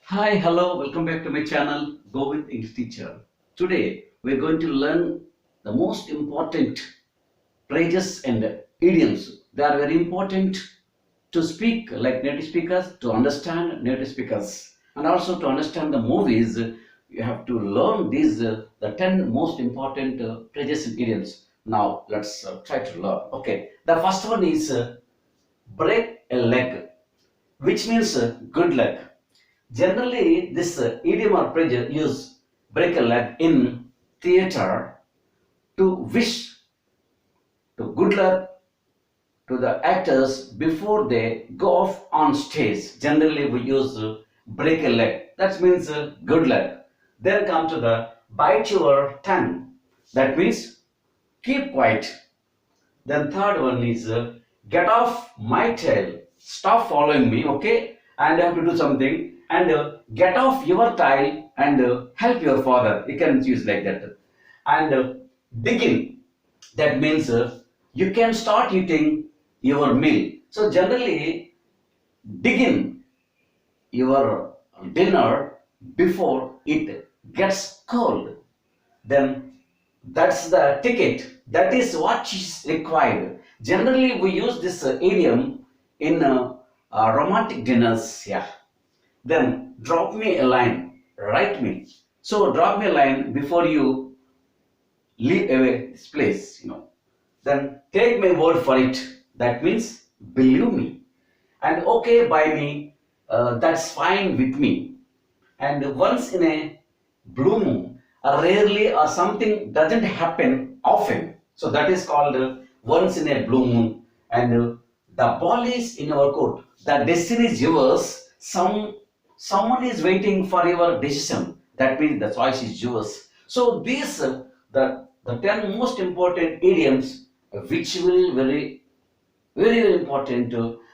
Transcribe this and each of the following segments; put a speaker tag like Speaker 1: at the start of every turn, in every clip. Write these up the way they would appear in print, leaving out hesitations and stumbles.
Speaker 1: Hi, hello, welcome back to my channel, Go with English Teacher. Today, we're going to learn the most important phrases and idioms. They are very important to speak like native speakers, to understand native speakers, and also to understand the movies. You have to learn these the 10 most important phrases and idioms. Now, let's try to learn. Okay, the first one is break a leg, which means good luck. Generally, this idiom or phrase use break a leg in theater to wish to good luck to the actors before they go off on stage. Generally, we use break a leg. That means good luck. Then come to the bite your tongue. That means keep quiet. Then third one is get off my tail. Stop following me, okay? And you have to do something. And get off your tail and help your father. You can use like that. And dig in. That means you can start eating your meal. So generally, dig in your dinner before it gets cold. Then that's the ticket. That is what is required. Generally, we use this idiom in romantic dinners. Yeah. Then drop me a line, write me. So drop me a line before you leave away this place. Then take my word for it. That means believe me. And okay by me. That's fine with me. And once in a blue moon, rarely or something doesn't happen often. So that is called once in a blue moon. And the ball is in our court. The destiny is yours. Someone is waiting for your decision. That means the choice is yours. So these the 10 most important idioms which will very important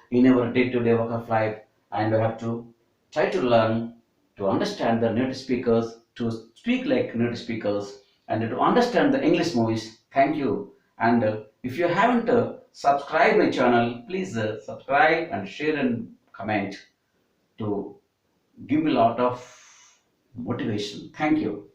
Speaker 1: in our day-to-day work of life, and we have to try to learn to understand the native speakers, to speak like native speakers, and to understand the English movies. Thank you. And if you haven't subscribed my channel, please subscribe and share and comment to give me a lot of motivation. Thank you.